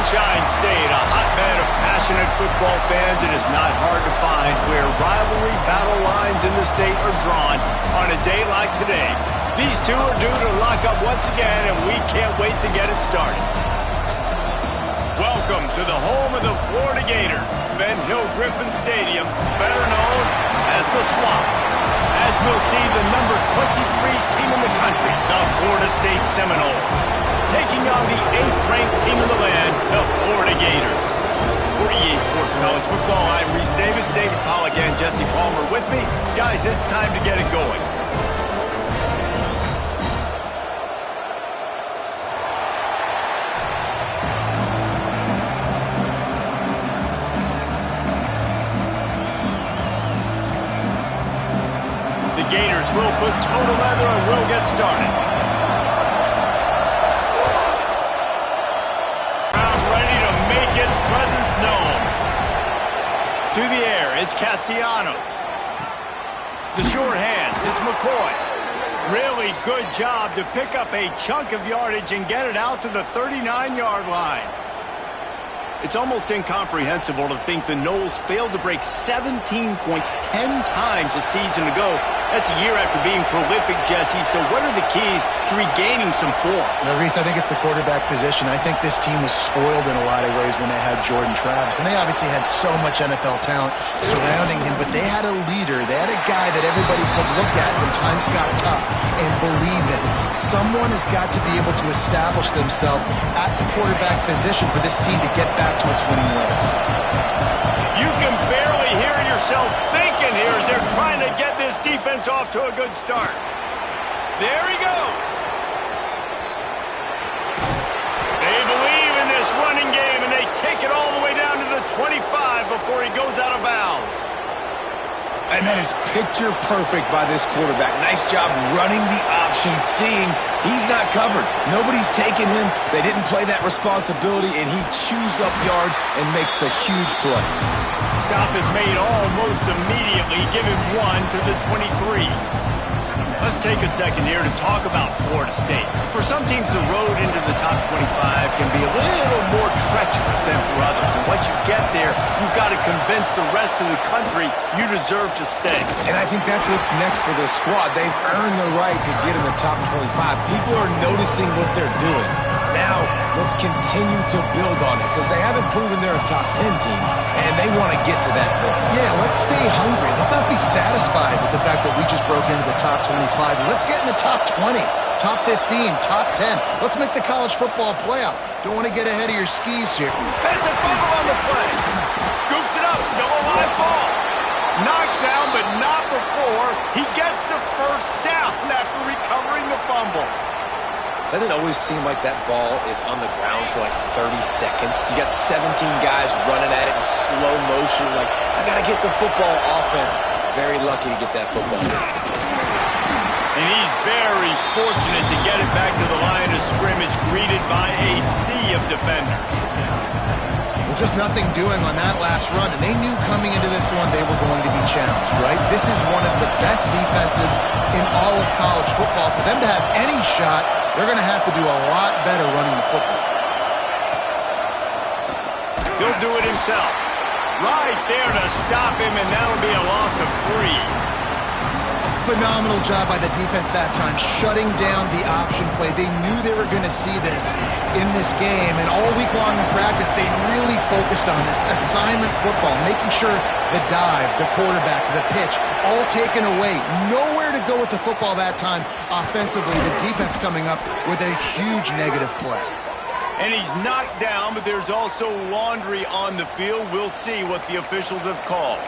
Sunshine State, a hotbed of passionate football fans. It is not hard to find where rivalry battle lines in the state are drawn on a day like today. These two are due to lock up once again, and we can't wait to get it started. Welcome to the home of the Florida Gators, Ben Hill Griffin Stadium, better known as the Swamp. As we'll see, the number 23 team in the country, the Florida State Seminoles, taking on the 8th-ranked team in the land, the Florida Gators. For EA Sports College Football, I'm Reese Davis, David Pollack, and Jesse Palmer with me. Guys, it's time to get it going. The Gators will put total leather and we'll get started. Crowd ready to make its presence known. To the air, it's Castellanos. The short hands, it's McCoy. Really good job to pick up a chunk of yardage and get it out to the 39-yard line. It's almost incomprehensible to think the Noles failed to break 17 points 10 times a season ago. That's a year after being prolific, Jesse. So what are the keys to regaining some form? Now, Reese, I think it's the quarterback position. I think this team was spoiled in a lot of ways when they had Jordan Travis. And they obviously had so much NFL talent surrounding him, but they had a leader. They had a guy that everybody could look at when times got tough and believe in. Someone has got to be able to establish themselves at the quarterback position for this team to get back to its winning ways. You can barely hear yourself thinking here as they're trying to get this defense off to a good start. There he goes. They believe in this running game, and they take it all the way down to the 25 before he goes out of bounds. And that is picture perfect by this quarterback. Nice job running the option, seeing he's not covered. Nobody's taking him. They didn't play that responsibility, and he chews up yards and makes the huge play. Stop is made almost immediately. Give him one to the 23. Let's take a second here to talk about Florida State. For some teams, the road into the top 25 can be a little more treacherous than for others. And once you get there, you've got to convince the rest of the country you deserve to stay. And I think that's what's next for this squad. They've earned the right to get in the top 25. People are noticing what they're doing. Now, let's continue to build on it because they haven't proven they're a top 10 team, and they want to get to that point. Yeah, let's stay hungry. Let's not be satisfied with the fact that we just broke into the top 25. Let's get in the top 20, top 15, top 10. Let's make the college football playoff. Don't want to get ahead of your skis here. That's a fumble on the play. Scoops it up, still a live ball. Knocked down, but not before he gets the first down after recovering the fumble. Doesn't it always seem like that ball is on the ground for like 30 seconds? You got 17 guys running at it in slow motion. Like, I got to get the football. Offense, very lucky to get that football. And he's very fortunate to get it back to the line of scrimmage, greeted by a sea of defenders. Well, just nothing doing on that last run, and they knew coming into this one they were going to be challenged, right? This is one of the best defenses in all of college football. For them to have any shot, they're going to have to do a lot better running the football. He'll do it himself. Right there to stop him, and that'll be a loss of 3. Phenomenal job by the defense that time, shutting down the option play. They knew they were going to see this in this game, and all week long in practice, they really focused on this assignment football, making sure the dive, the quarterback, the pitch, all taken away. Nowhere to go with the football that time offensively. The defense coming up with a huge negative play. And he's knocked down, but there's also laundry on the field. We'll see what the officials have called.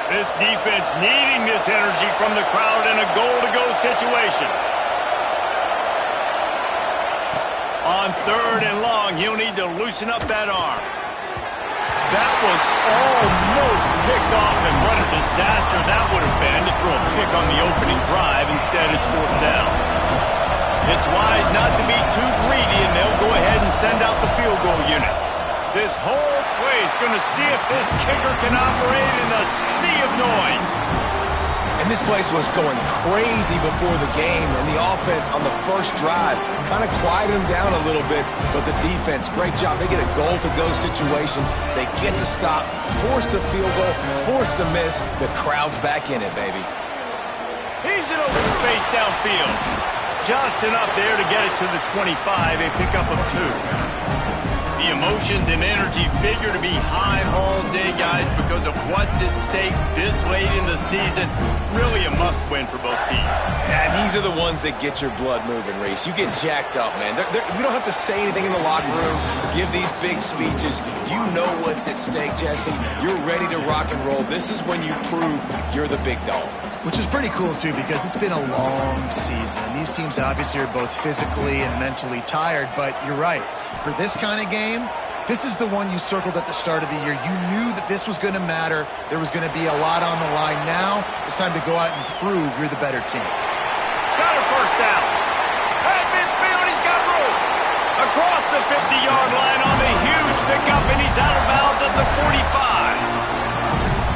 This defense needing this energy from the crowd in a goal-to-go situation. On 3rd and long, he'll need to loosen up that arm. That was almost picked off, and what a disaster that would have been to throw a pick on the opening drive. Instead, it's 4th down. It's wise not to be too greedy, and they'll go ahead and send out the field goal unit. This whole place going to see if this kicker can operate in the sea of noise. And And this place was going crazy before the game, and the offense on the first drive kind of quieted them down a little bit, but the defense, great job. They get a goal-to-go situation. They get the stop, force the field goal, force the miss. The crowd's back in it, baby. He's in open space downfield. Just enough there to get it to the 25, a pickup of 2. The emotions and energy figure to be high all day, guys, because of what's at stake this late in the season. Really a must-win for both teams. Yeah, these are the ones that get your blood moving, Reese. You get jacked up, man. We don't have to say anything in the locker room, give these big speeches. You know what's at stake, Jesse. You're ready to rock and roll. This is when you prove you're the big dog. Which is pretty cool, too, because it's been a long season. And these teams obviously are both physically and mentally tired, but you're right. For this kind of game, this is the one you circled at the start of the year. You knew that this was going to matter. There was going to be a lot on the line. Now it's time to go out and prove you're the better team. Got a first down. Hey, midfield, he's got room. Across the 50-yard line on the huge pickup, and he's out of bounds at the 45.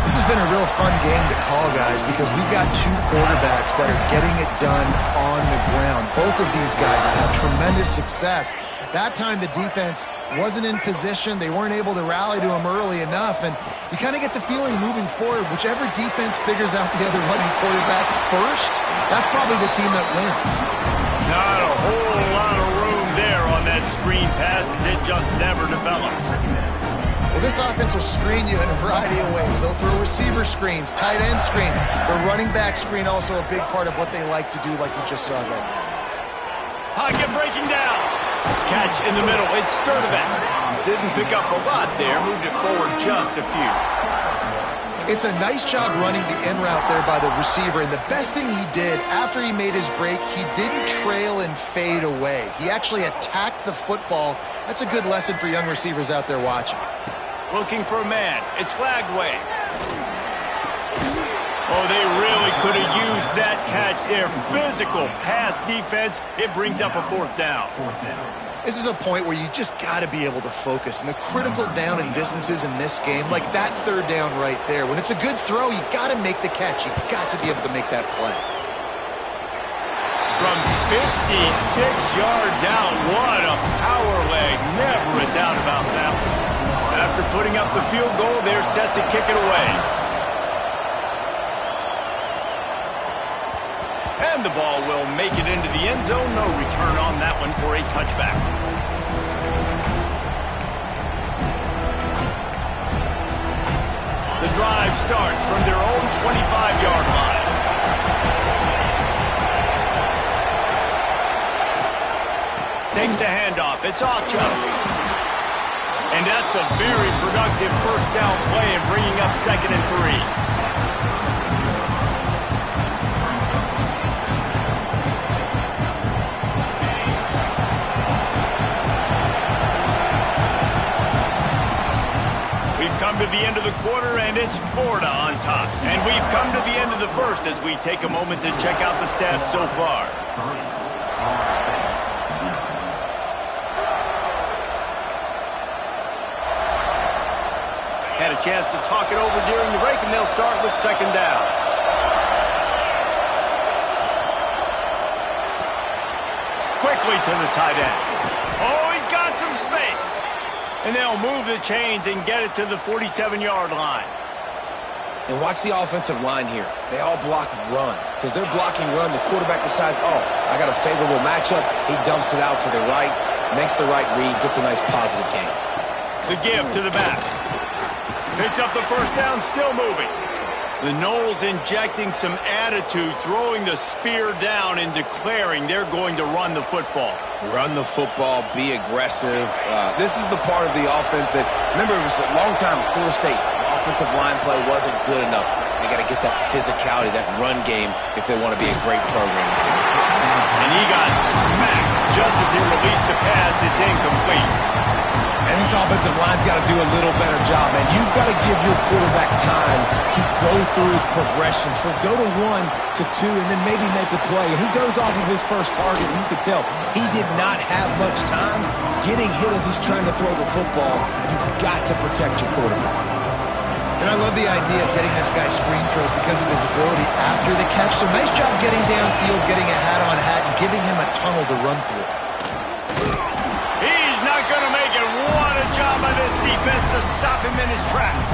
This has been a real fun game to call, guys, because we've got 2 quarterbacks that are getting it done on the ground. Both of these guys have had tremendous success. That time the defense wasn't in position. They weren't able to rally to him early enough, and you kind of get the feeling moving forward, whichever defense figures out the other running quarterback first, that's probably the team that wins. Not a whole lot of room there on that screen pass as it just never developed. Well, this offense will screen you in a variety of ways. They'll throw receiver screens, tight end screens. The running back screen also a big part of what they like to do, like you just saw there. Pocket breaking down. Catch in the middle. It's Sturdivant. Didn't pick up a lot there. Moved it forward just a few. It's a nice job running the in route there by the receiver, and the best thing he did after he made his break, he didn't trail and fade away. He actually attacked the football. That's a good lesson for young receivers out there watching. Looking for a man. It's Lagway. Oh, they really could have used that catch there. Physical pass defense. It brings up a 4th down. This is a point where you just got to be able to focus. And the critical down and distances in this game, like that 3rd down right there, when it's a good throw, you got to make the catch. You got to be able to make that play. From 56 yards out, what a power leg. Never a doubt about that one. After putting up the field goal, they're set to kick it away. And the ball will make it into the end zone. No return on that one for a touchback. The drive starts from their own 25-yard line. Takes the handoff. It's Ocho. And that's a very productive first down play and bringing up 2nd and 3. We've come to the end of the quarter, and it's Florida on top. And we've come to the end of the first as we take a moment to check out the stats so far. Had a chance to talk it over during the break, and they'll start with 2nd down. Quickly to the tight end. Oh, he's got some space. And they'll move the chains and get it to the 47-yard line. And watch the offensive line here. They all block run. Because they're blocking run, the quarterback decides, oh, I got a favorable matchup. He dumps it out to the right, makes the right read, gets a nice positive gain. The give to the back. Picks up the first down, still moving. The Noles injecting some attitude, throwing the spear down and declaring they're going to run the football. Run the football, be aggressive. This is the part of the offense that, remember, it was a long time at Florida State. Offensive line play wasn't good enough. They got to get that physicality, that run game, if they want to be a great program. And he got smacked just as he released the pass. It's incomplete. And this offensive line's got to do a little better job, man. You've got to give your quarterback time to go through his progressions, from go to 1 to 2, and then maybe make a play. And he goes off of his first target, and you can tell he did not have much time getting hit as he's trying to throw the football. You've got to protect your quarterback. And I love the idea of getting this guy screen throws because of his ability after the catch. So nice job getting downfield, getting a hat-on-hat, and giving him a tunnel to run through. He's not going to make it. What a job by this defense to stop him in his tracks.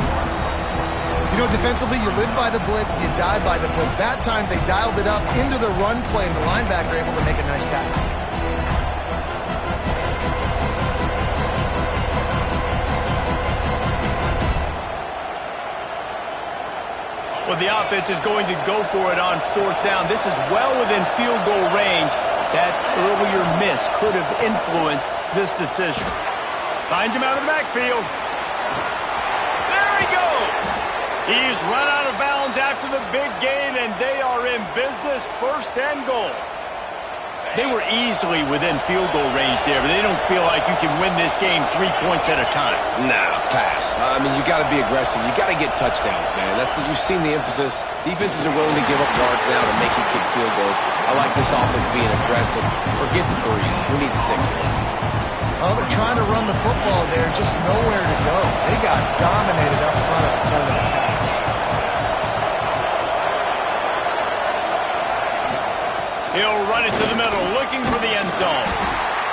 You know, defensively, you live by the blitz and you die by the blitz. That time, they dialed it up into the run play, and the linebacker able to make a nice tackle. Well, the offense is going to go for it on 4th down. This is well within field goal range. That earlier miss could have influenced this decision. Finds him out of the backfield. There he goes. He's run out of bounds after the big gain, and they are in business, 1st and goal. They were easily within field goal range there, but they don't feel like you can win this game 3 points at a time. No, pass. I mean, you got to be aggressive. You got to get touchdowns, man. You've seen the emphasis. Defenses are willing to give up yards now to make you kick field goals. I like this offense being aggressive. Forget the threes. We need 6s. Well, they're trying to run the football there, just nowhere to go. They got dominated up front at the point of attack. He'll run it to the middle, looking for the end zone.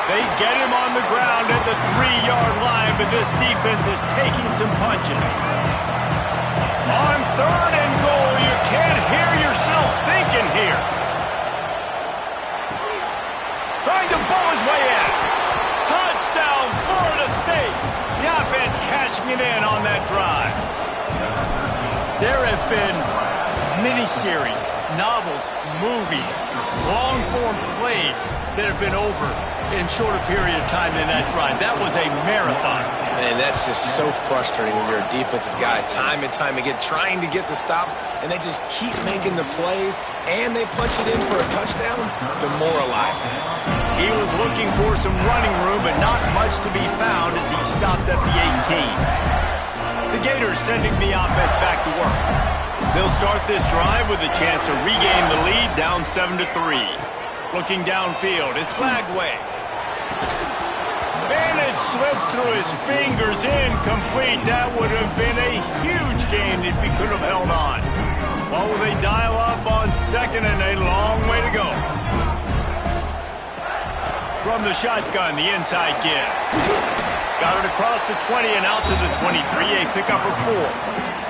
They get him on the ground at the 3-yard line, but this defense is taking some punches. On 3rd and goal, you can't hear yourself thinking here. Trying to bowl his way in. Touchdown, Florida State. The offense cashing it in on that drive. There have been miniseries, novels, movies, long-form plays that have been over in shorter period of time than that drive. That was a marathon. Man, that's just so frustrating when you're a defensive guy, time and time again, trying to get the stops, and they just keep making the plays, and they punch it in for a touchdown. Demoralizing. He was looking for some running room, but not much to be found as he stopped at the 18. The Gators sending the offense back to work. They'll start this drive with a chance to regain the lead, down 7-3. Looking downfield, it's Glagway. And it slips through his fingers, incomplete. That would have been a huge gain if he could have held on. Well, will they dial up on 2nd and a long way to go? From the shotgun, the inside give. Got it across the 20 and out to the 23, a pickup of 4.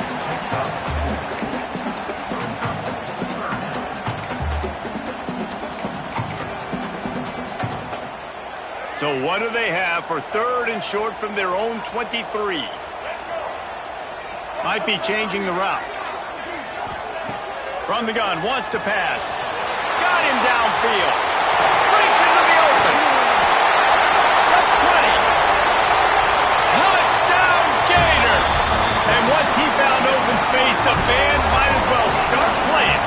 So what do they have for 3rd and short from their own 23? Might be changing the route. From the gun, wants to pass. Got him downfield. Breaks into the open. The 20. Touchdown, Gator. And once he found open space, the band might as well start playing.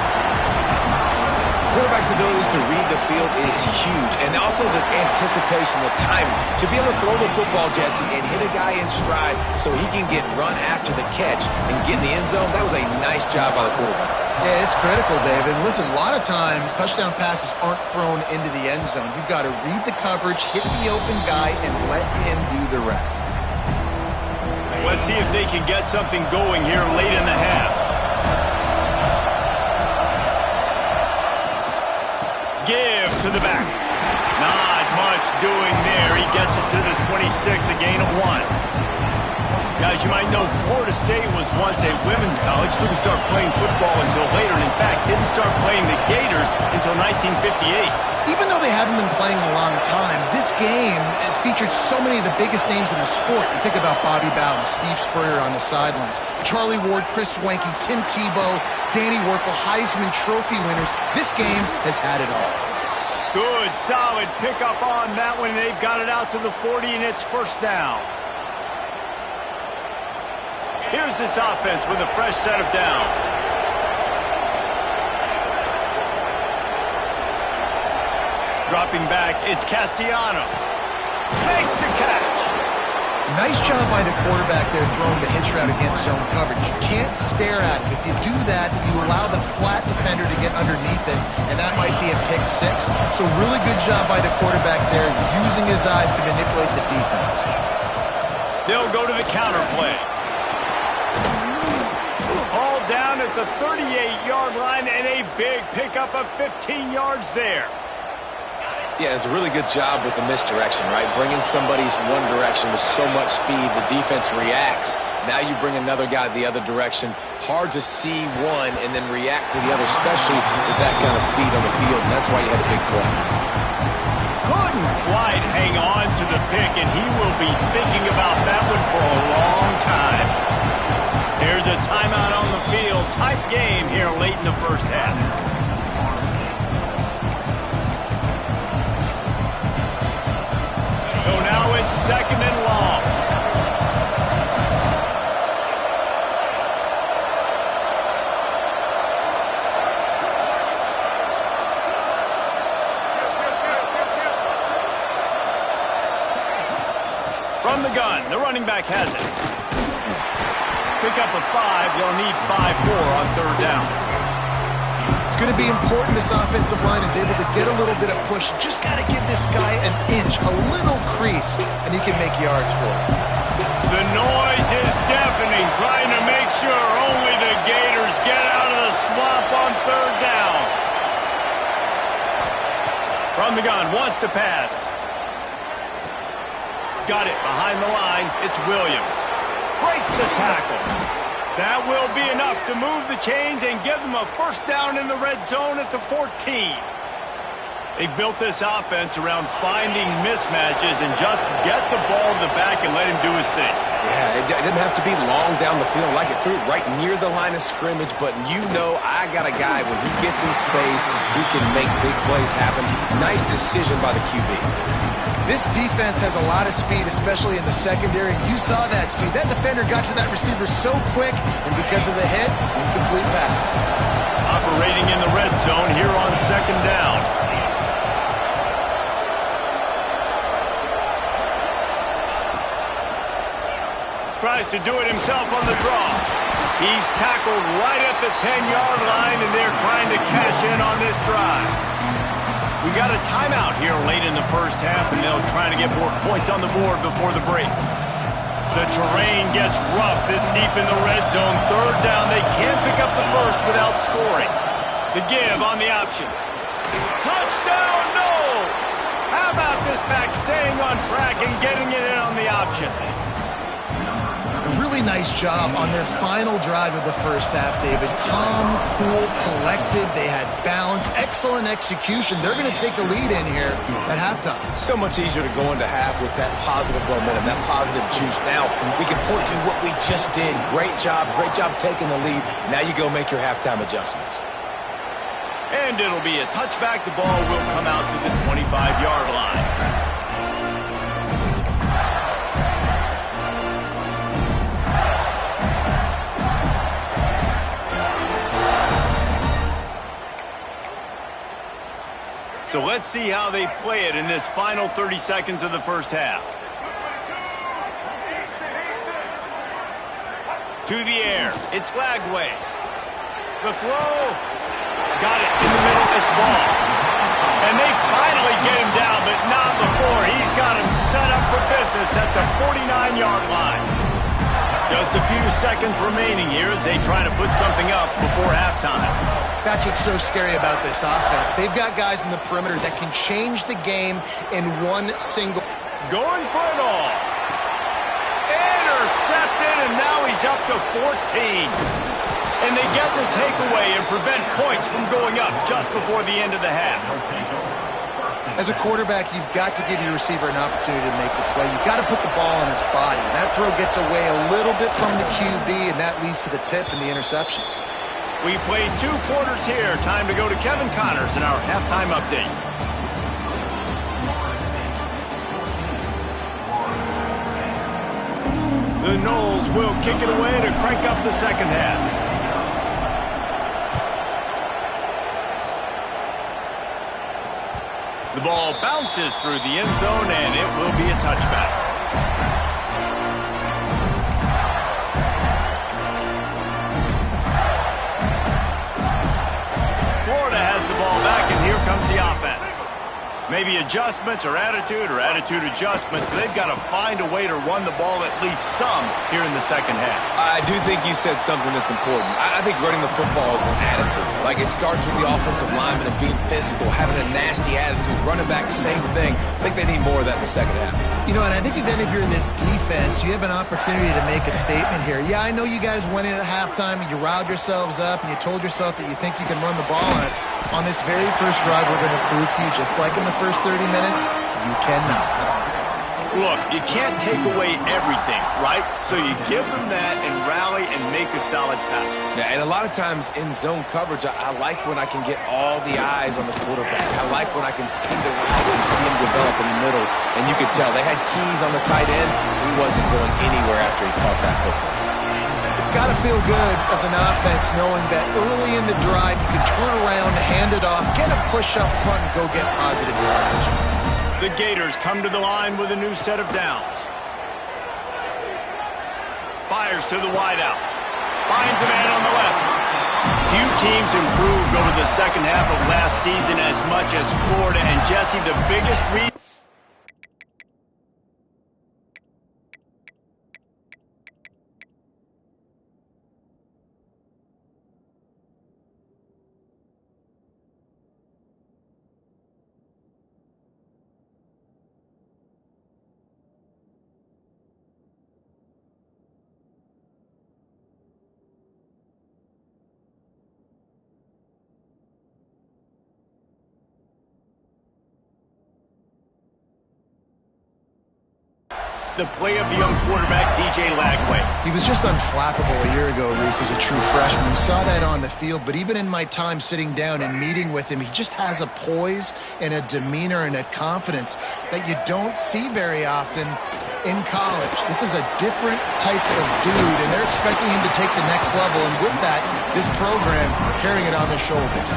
Quarterback's abilities to read the field is huge, and also the anticipation, the timing. To be able to throw the football, Jesse, and hit a guy in stride so he can get run after the catch and get in the end zone, that was a nice job by the quarterback. Yeah, it's critical, Dave. And listen, a lot of times touchdown passes aren't thrown into the end zone. You've got to read the coverage, hit the open guy, and let him do the rest. Let's see if they can get something going here late in the half. Give to the back. Not much doing there. He gets it to the 26, a gain of 1. Guys, you might know Florida State was once a women's college. Didn't start playing football until later. And in fact, didn't start playing the Gators until 1958. Even though they haven't been playing a long time, this game has featured so many of the biggest names in the sport. You think about Bobby Bowden, Steve Spurrier on the sidelines, Charlie Ward, Chris Swanky, Tim Tebow, Danny Werkel, Heisman Trophy winners. This game has had it all. Good, solid pickup on that one. They've got it out to the 40, and it's 1st down. Here's this offense with a fresh set of downs. Dropping back, it's Castellanos. Makes the catch. Nice job by the quarterback there throwing the hitch route against zone coverage. You can't stare at him. If you do that, you allow the flat defender to get underneath it, and that might be a pick 6. So really good job by the quarterback there, using his eyes to manipulate the defense. They'll go to the counter play. the 38-yard line and a big pickup of 15 yards there. Yeah, it's a really good job with the misdirection, right? Bringing somebody's one direction with so much speed, the defense reacts. Now you bring another guy the other direction. Hard to see one and then react to the other, especially with that kind of speed on the field, and that's why you had a big play. Couldn't quite hang on to the pick, and he will be thinking about that one for a long time. Here's a timeout on the field. Tight game here late in the first half. So now it's second and long. From the gun, the running back has it. Pick up a 5, they'll need 5 more on third down. It's going to be important this offensive line is able to get a little bit of push. Just got to give this guy an inch, a little crease, and he can make yards for it. The noise is deafening, trying to make sure only the Gators get out of the swamp on third down. From the gun, wants to pass. Got it behind the line. It's Williams. Breaks the tackle. That will be enough to move the chains and give them a first down in the red zone at the 14. They've built this offense around finding mismatches and just get the ball to the back and let him do his thing. Yeah, it didn't have to be long down the field. Like it threw it right near the line of scrimmage, but you know I got a guy, when he gets in space, he can make big plays happen. Nice decision by the QB. This defense has a lot of speed, especially in the secondary. You saw that speed. That defender got to that receiver so quick, and because of the hit, incomplete pass. Operating in the red zone here on second down. Tries to do it himself on the draw. He's tackled right at the 10-yard line, and they're trying to cash in on this drive. We got a timeout here late in the first half, and they'll try to get more points on the board before the break. The terrain gets rough this deep in the red zone. Third down, they can't pick up the first without scoring. The give on the option. Touchdown, Knowles! How about this back staying on track and getting it in on the option? Really nice job on their final drive of the first half, David. Calm, cool, collected. They had balance, excellent execution. They're going to take a lead in here at halftime. It's so much easier to go into half with that positive momentum, that positive juice. Now we can point to what we just did. Great job taking the lead. Now you go make your halftime adjustments. And it'll be a touchback. The ball will come out to the 25-yard line. So let's see how they play it in this final 30 seconds of the first half. To the air. It's Lagway. The throw. Got it in the middle. It's ball. And they finally get him down, but not before. He's got him set up for business at the 49-yard line. Just a few seconds remaining here as they try to put something up before halftime. That's what's so scary about this offense. They've got guys in the perimeter that can change the game in one single. Going for it all. Intercepted, and now he's up to 14. And they get the takeaway and prevent points from going up just before the end of the half. As a quarterback, you've got to give your receiver an opportunity to make the play. You've got to put the ball on his body. And that throw gets away a little bit from the QB, and that leads to the tip and the interception. We played 2 quarters here. Time to go to Kevin Connors in our halftime update. The Noles will kick it away to crank up the second half. The ball bounces through the end zone, and it will be a touchback. Florida has the ball back, and here comes the offense. Maybe adjustments or attitude adjustments. But they've got to find a way to run the ball at least some here in the second half. I do think you said something that's important. I think running the football is an attitude. Like, it starts with the offensive lineman and being physical, having a nasty attitude. Running back, same thing. I think they need more of that in the second half. You know, and I think even if you're in this defense, you have an opportunity to make a statement here. Yeah, I know you guys went in at halftime and you riled yourselves up and you told yourself that you think you can run the ball on us. On this very first drive, we're going to prove to you, just like in the first 30 minutes, you cannot. Look, you can't take away everything, right? So you give them that and rally and make a solid tackle. Yeah, and a lot of times in zone coverage, I like when I can get all the eyes on the quarterback. I like when I can see the routes and see him develop in the middle. And you could tell they had keys on the tight end. He wasn't going anywhere after he caught that football. It's got to feel good as an offense knowing that early in the drive you can turn around, hand it off, get a push up front, and go get positive yardage. The Gators come to the line with a new set of downs. Fires to the wideout. Finds a man on the left. Few teams improved over the second half of last season as much as Florida. And Jesse, the biggest reason... The play of the young quarterback, DJ Lagway. He was just unflappable a year ago, Reese, as a true freshman. We saw that on the field, but even in my time sitting down and meeting with him, he just has a poise and a demeanor and a confidence that you don't see very often in college. This is a different type of dude, and they're expecting him to take the next level, and with that, this program carrying it on their shoulders.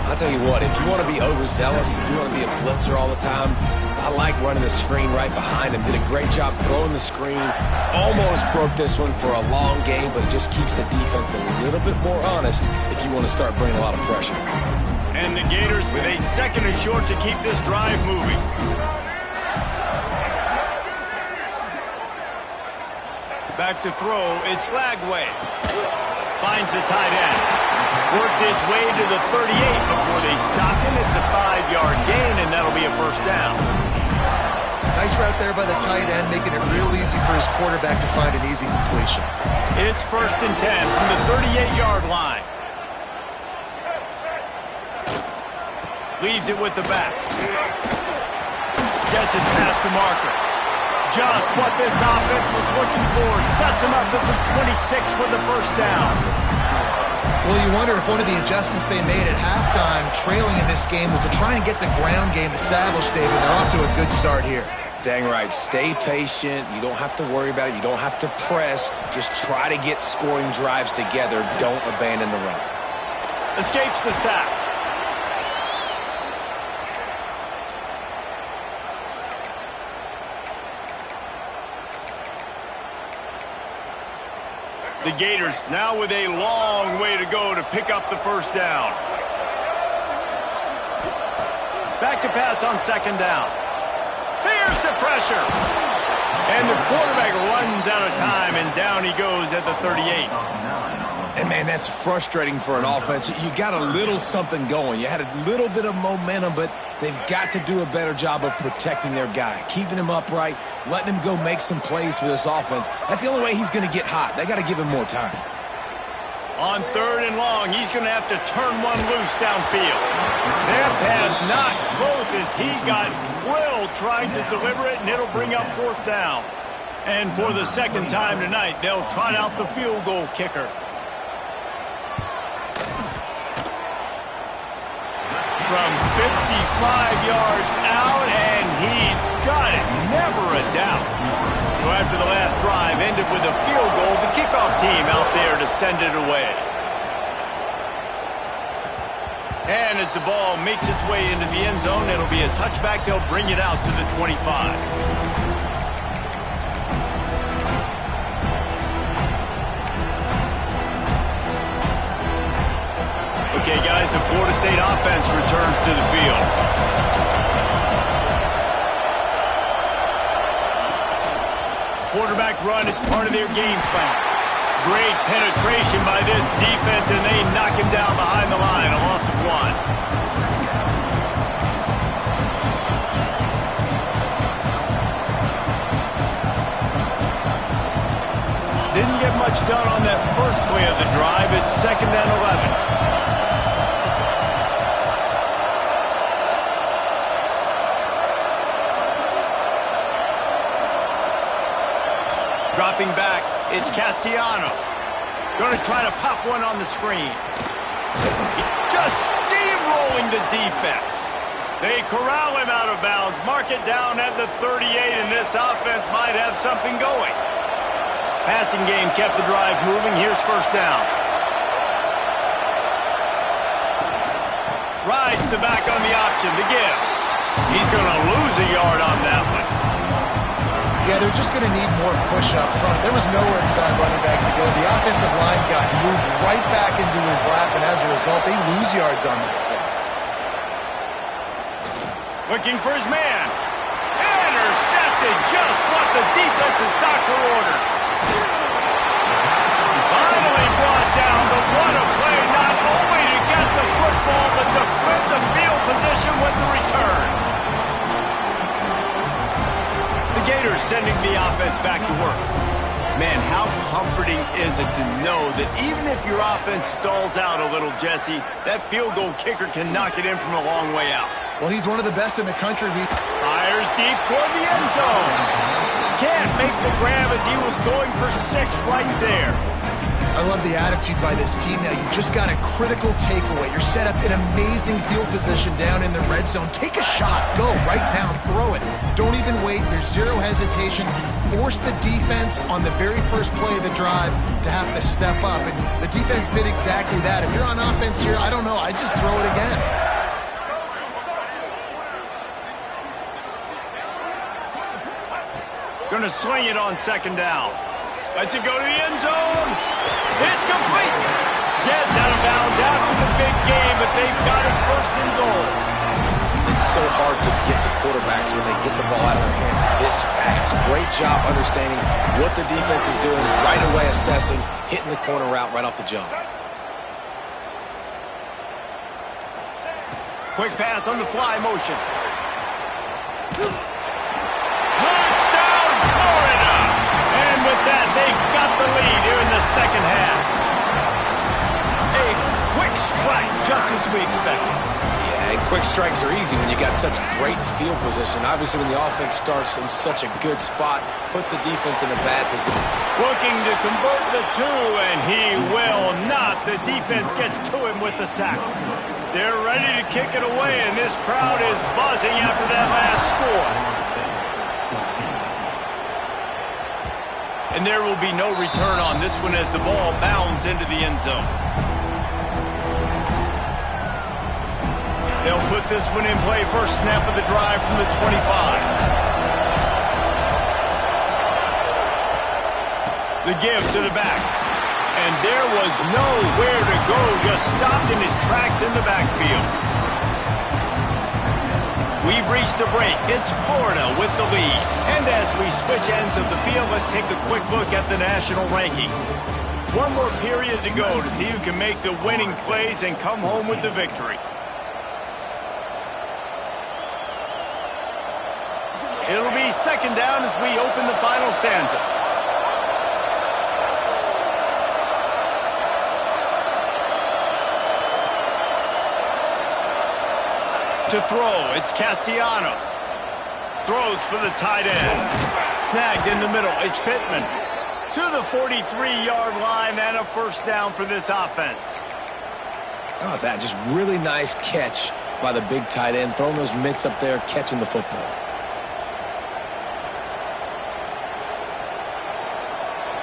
I'll tell you what, if you want to be overzealous, if you want to be a blitzer all the time, I like running the screen right behind him. Did a great job throwing the screen. Almost broke this one for a long game, but it just keeps the defense a little bit more honest if you want to start bringing a lot of pressure. And the Gators with a second and short to keep this drive moving. Back to throw, it's Lagway. Finds the tight end. Worked his way to the 38 before they stopped him. It's a 5-yard gain, and that'll be a first down. Nice route there by the tight end, making it real easy for his quarterback to find an easy completion. It's 1st and 10 from the 38-yard line. Leaves it with the back. Gets it past the marker. Just what this offense was looking for. Sets him up at the 26 with the first down. Well, you wonder if one of the adjustments they made at halftime, trailing in this game, was to try and get the ground game established, David. They're off to a good start here. Dang right. Stay patient. You don't have to worry about it. You don't have to press. Just try to get scoring drives together. Don't abandon the run. Escapes the sack. The Gators now with a long way to go to pick up the first down. Back to pass on second down. There's the pressure. And the quarterback runs out of time, and down he goes at the 38. And, man, that's frustrating for an offense. You got a little something going. You had a little bit of momentum, but they've got to do a better job of protecting their guy, keeping him upright, letting him go make some plays for this offense. That's the only way he's going to get hot. They got to give him more time. On 3rd and long, he's going to have to turn one loose downfield. That pass not close as he got drilled trying to deliver it, and it'll bring up 4th down. And for the second time tonight, they'll trot out the field goal kicker. From 55 yards out, and he's got it. Never a doubt. So after the last drive ended with a field goal, the kickoff team out there to send it away. And as the ball makes its way into the end zone, it'll be a touchback. They'll bring it out to the 25. Okay, guys, the Florida State offense returns to the field. quarterback run is part of their game plan. Great penetration by this defense, and they knock him down behind the line, a loss of 1. Didn't get much done on that first play of the drive. It's 2nd and 11. Dropping back, it's Castellanos. Going to try to pop one on the screen. Just steamrolling the defense. They corral him out of bounds, mark it down at the 38, and this offense might have something going. Passing game kept the drive moving. Here's 1st down. Rides the back on the option to give. He's going to lose a yard on that one. Yeah, they're just going to need more push up front. There was nowhere for that running back to go. The offensive line got moved right back into his lap, and as a result, they lose yards on that play. Looking for his man. Intercepted, just what the defense's doctor ordered. Finally brought down, but what a play, not only to get the football, but to flip the field position with the return. The Gators sending the offense back to work. Man, how comforting is it to know that even if your offense stalls out a little, Jesse, that field goal kicker can knock it in from a long way out. Well, he's one of the best in the country. Fires deep toward the end zone. Can't make the grab as he was going for 6 right there. I love the attitude by this team now. You just got a critical takeaway. You're set up in amazing field position down in the red zone. Take a shot. Go right now. Throw it. Don't even wait. There's zero hesitation. Force the defense on the very first play of the drive to have to step up. And the defense did exactly that. If you're on offense here, I don't know. I'd just throw it again. Going to swing it on 2nd down. Lets it go to the end zone. It's complete. Gets out of bounds after the big game, but they've got it 1st and goal. It's so hard to get to quarterbacks when they get the ball out of their hands this fast. Great job understanding what the defense is doing, right away assessing, hitting the corner route right off the jump. Quick pass on the fly motion. With that, they've got the lead here in the 2nd half. A quick strike, just as we expected. Yeah, and quick strikes are easy when you got such great field position. Obviously, when the offense starts in such a good spot, puts the defense in a bad position. Looking to convert the 2, and he will not. The defense gets to him with the sack. They're ready to kick it away, and this crowd is buzzing after that last score. And there will be no return on this one as the ball bounds into the end zone. They'll put this one in play. First snap of the drive from the 25. The give to the back. And there was nowhere to go, just stopped in his tracks in the backfield. We've reached the break. It's Florida with the lead. And as we switch ends of the field, let's take a quick look at the national rankings. One more period to go to see who can make the winning plays and come home with the victory. It'll be 2nd down as we open the final stanza. To throw, it's Castellanos. Throws for the tight end. Snagged in the middle, it's Pittman. To the 43-yard line and a 1st down for this offense. How about that? Just really nice catch by the big tight end. Throwing those mitts up there, catching the football.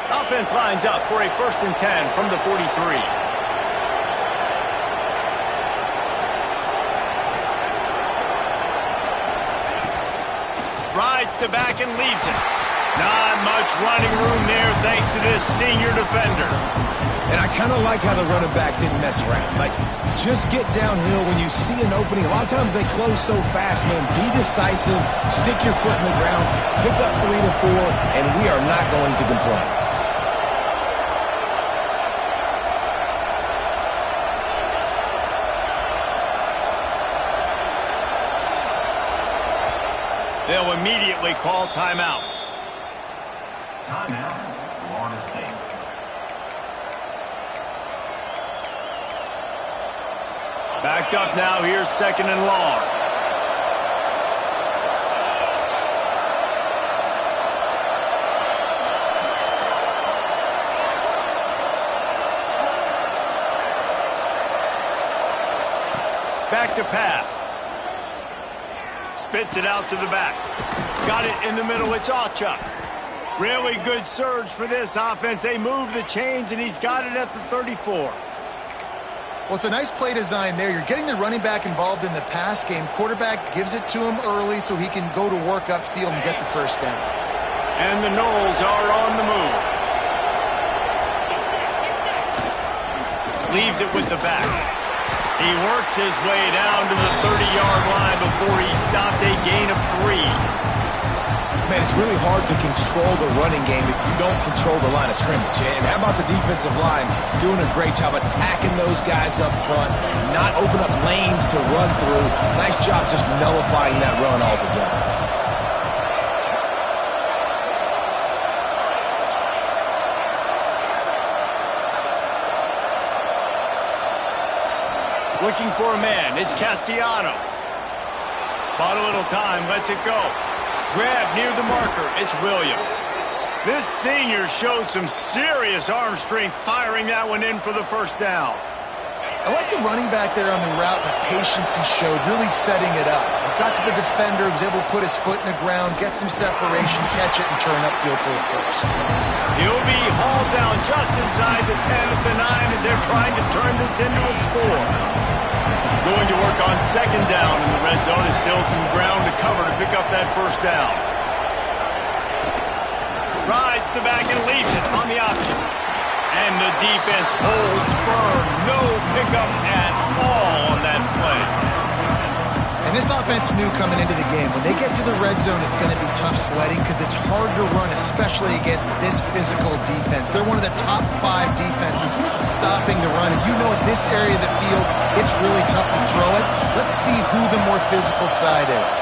Offense lines up for a 1st and 10 from the 43. Rides the back and leaves it. Not much running room there thanks to this senior defender. And I kind of like how the running back didn't mess around. Like, just get downhill when you see an opening. A lot of times they close so fast, man. Be decisive, stick your foot in the ground, pick up 3 to 4, and we are not going to complain. They'll immediately call timeout. Timeout, Florida State. Backed up now, here's 2nd and long. Back to pass. Spits it out to the back. Got it in the middle, it's Ocha. Really good surge for this offense. They move the chains, and he's got it at the 34. Well, it's a nice play design there. You're getting the running back involved in the pass game. Quarterback gives it to him early so he can go to work upfield and get the first down. And the Knowles are on the move. Leaves it with the back. He works his way down to the 30-yard line before he stopped, a gain of 3. Man, it's really hard to control the running game if you don't control the line of scrimmage. And how about the defensive line doing a great job attacking those guys up front, not open up lanes to run through. Nice job just nullifying that run altogether. Looking for a man, it's Castellanos. Bought a little time, lets it go. Grab near the marker, it's Williams. This senior shows some serious arm strength, firing that one in for the first down. I like the running back there on the route and the patience he showed, really setting it up. He got to the defender, was able to put his foot in the ground, get some separation, catch it, and turn upfield for the first. He'll be hauled down just inside the 10 at the 9 as they're trying to turn this into a score. Going to work on 2nd down in the red zone. Is still some ground to cover to pick up that first down. Rides the back and leaves it on the option. And the defense holds firm. No pickup at all on that play. And this offense knew coming into the game, when they get to the red zone, it's going to be tough sledding because it's hard to run, especially against this physical defense. They're one of the top 5 defenses stopping the run. And you know, at this area of the field, it's really tough to throw it. Let's see who the more physical side is.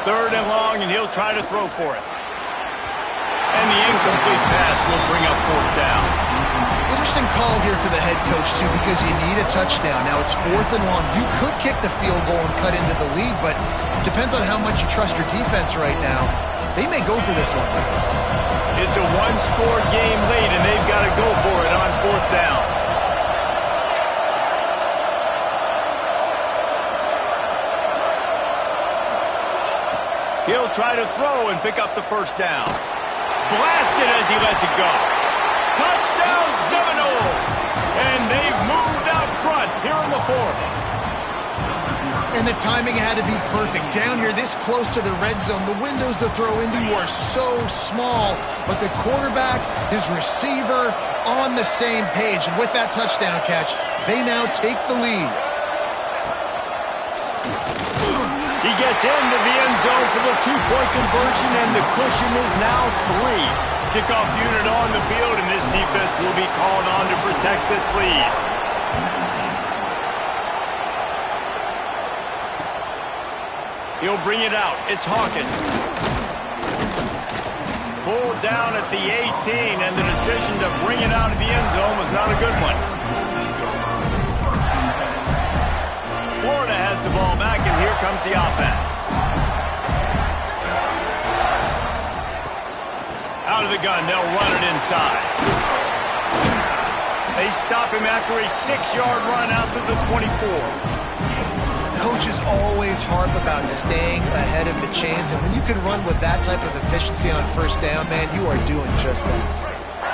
Third and long, and he'll try to throw for it. And the incomplete pass will bring up 4th down. Interesting call here for the head coach, too, because you need a touchdown. Now it's 4th and long. You could kick the field goal and cut into the lead, but it depends on how much you trust your defense right now. They may go for this one, guys. It's a one-score game late, and they've got to go for it on 4th down. He'll try to throw and pick up the first down. Blasted as he lets it go. Touchdown Seminoles! And they've moved out front here in the 4th. And the timing had to be perfect. Down here, this close to the red zone, the windows to throw into are so small, but the quarterback, his receiver, on the same page. And with that touchdown catch, they now take the lead. He gets into the end zone for the 2-point conversion, and the cushion is now 3. Kickoff unit on the field, and this defense will be called on to protect this lead. He'll bring it out. It's Hawkins. Pulled down at the 18, and the decision to bring it out of the end zone was not a good one. Florida has the ball back, and here comes the offense. Out of the gun, they'll run it inside. They stop him after a 6-yard run out to the 24. Coaches always harp about staying ahead of the chains, and when you can run with that type of efficiency on first down, man, you are doing just that.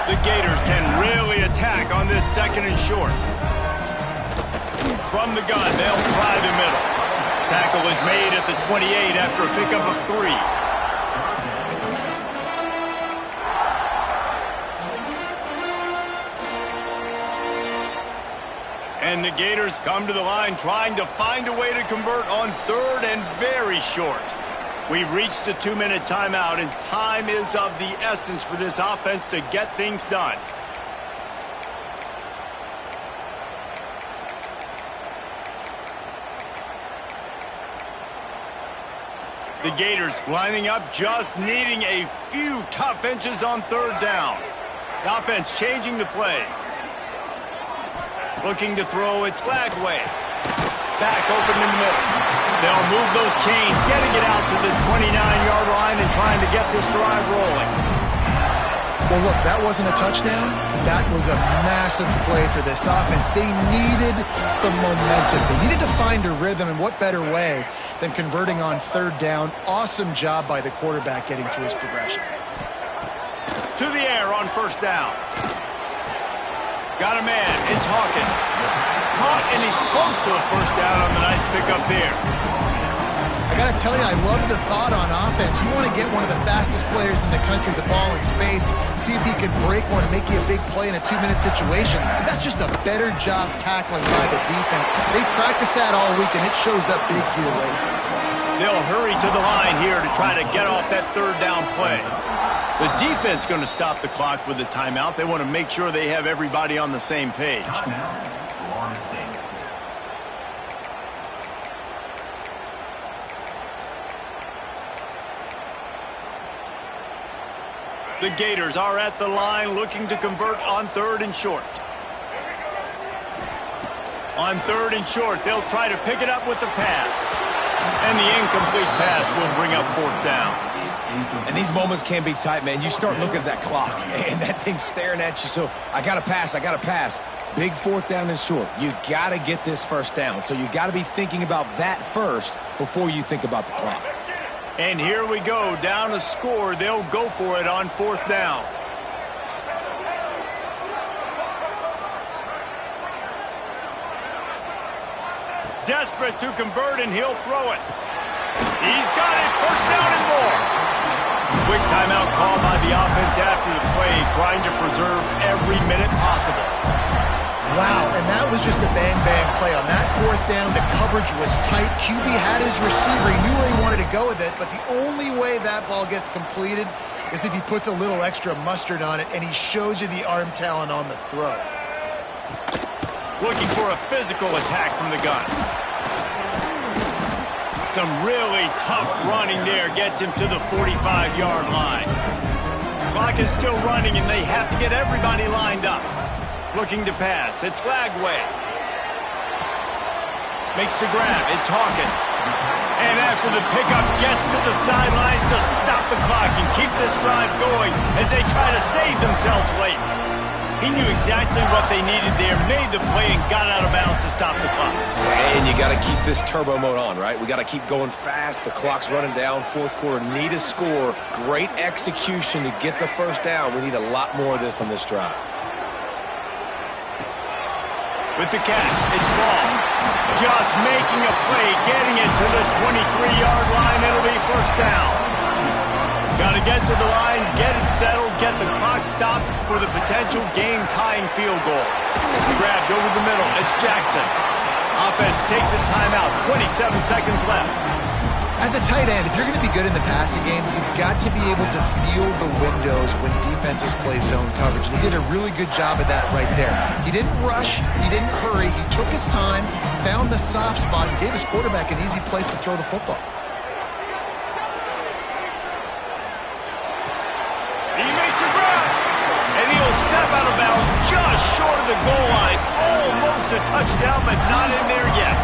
The Gators can really attack on this 2nd and short. From the gun, they'll try the middle. Tackle is made at the 28 after a pickup of 3. And the Gators come to the line trying to find a way to convert on third and very short. We've reached the 2-minute timeout, and time is of the essence for this offense to get things done. The Gators lining up, just needing a few tough inches on third down. The offense changing the play. Looking to throw, it's Lagway. Back open in the middle. They'll move those chains, getting it out to the 29-yard line and trying to get this drive rolling. Well, look, that wasn't a touchdown, but that was a massive play for this offense. They needed some momentum. They needed to find a rhythm, and what better way than converting on third down. Awesome job by the quarterback getting through his progression. To the air on first down. Got a man. It's Hawkins. Caught, and he's close to a first down on the nice pickup there. I got to tell you, I love the thought on offense. You want to get one of the fastest players in the country the ball in space, see if he can break one and make you a big play in a 2-minute situation. That's just a better job tackling by the defense. They practiced that all week, and it shows up big here late. They'll hurry to the line here to try to get off that third down play. The defense going to stop the clock with a timeout. They want to make sure they have everybody on the same page. The Gators are at the line looking to convert on third and short. On third and short, they'll try to pick it up with the pass. And the incomplete pass will bring up fourth down. And these moments can be tight, man. You start looking at that clock, and that thing's staring at you. So I got to pass. Big fourth down and short. You got to get this first down. So you got to be thinking about that first before you think about the clock. And here we go, down a score. They'll go for it on fourth down. Desperate to convert, and he'll throw it. He's got it, first down and more. Quick timeout call by the offense after the play, trying to preserve every minute possible. Wow, and that was just a bang-bang play. On that fourth down, the coverage was tight. QB had his receiver. He knew where he wanted to go with it, but the only way that ball gets completed is if he puts a little extra mustard on it, and he shows you the arm talent on the throw. Looking for a physical attack from the gun. Some really tough running there gets him to the 45-yard line. Clock is still running, and they have to get everybody lined up. Looking to pass. It's Lagway. Makes the grab. It's Hawkins. And after the pickup, gets to the sidelines to stop the clock and keep this drive going as they try to save themselves late. He knew exactly what they needed there, made the play, and got out of bounds to stop the clock. And you got to keep this turbo mode on, right? We got to keep going fast. The clock's running down. Fourth quarter, need a score. Great execution to get the first down. We need a lot more of this on this drive. With the catch, it's Ball. Just making a play, getting it to the 23-yard line. It'll be first down. Got to get to the line, get it settled, get the clock stopped for the potential game-tying field goal. Grabbed over the middle, it's Jackson. Offense takes a timeout, 27 seconds left. As a tight end, if you're going to be good in the passing game, you've got to be able to feel the windows when defenses play zone coverage. And he did a really good job of that right there. He didn't rush, he didn't hurry, he took his time, found the soft spot, and gave his quarterback an easy place to throw the football. He makes a grab, and he'll step out of bounds just short of the goal line. Almost a touchdown, but not in there yet.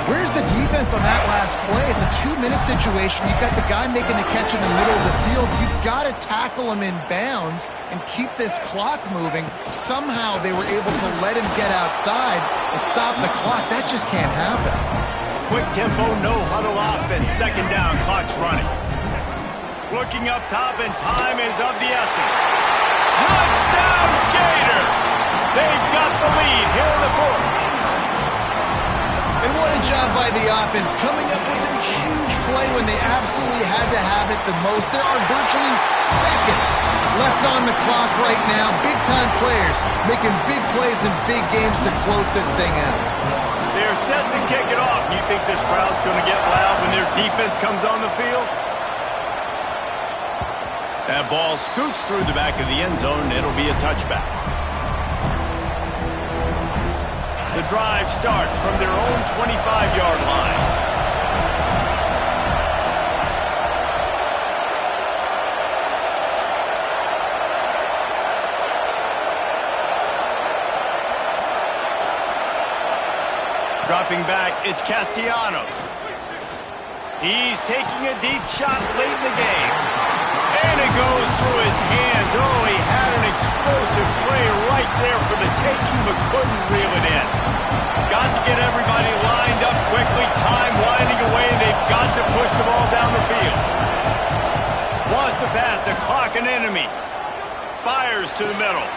Where's the defense on that last play? It's a 2-minute situation. You've got the guy making the catch in the middle of the field. You've got to tackle him in bounds and keep this clock moving. Somehow they were able to let him get outside and stop the clock. That just can't happen. Quick tempo, no huddle offense. Second down, clock's running. Looking up top, and time is of the essence. Touchdown, Gator! They've got the lead here in the fourth. And what a job by the offense, coming up with a huge play when they absolutely had to have it the most. There are virtually seconds left on the clock right now. Big-time players making big plays in big games to close this thing out. They're set to kick it off. You think this crowd's going to get loud when their defense comes on the field? That ball scoots through the back of the end zone, and it'll be a touchback. The drive starts from their own 25-yard line. Dropping back, it's Castellanos. He's taking a deep shot late in the game. And it goes through his hands. Oh, he had an explosive play right there for the taking, but couldn't reel it in. Got to get everybody lined up quickly. Time winding away, and they've got to push the ball down the field. Wants to pass the clock, an enemy. Fires to the middle.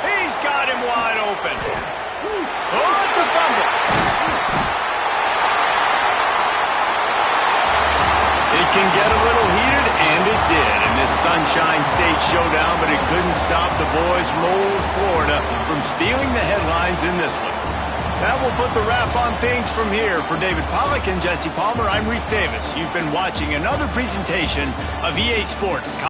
He's got him wide open. Oh, it's a fumble. It can get a little heated, and it did in this Sunshine State showdown, but it couldn't stop the boys from old Florida from stealing the headlines in this one. That will put the wrap on things from here. For David Pollack and Jesse Palmer, I'm Reese Davis. You've been watching another presentation of EA Sports.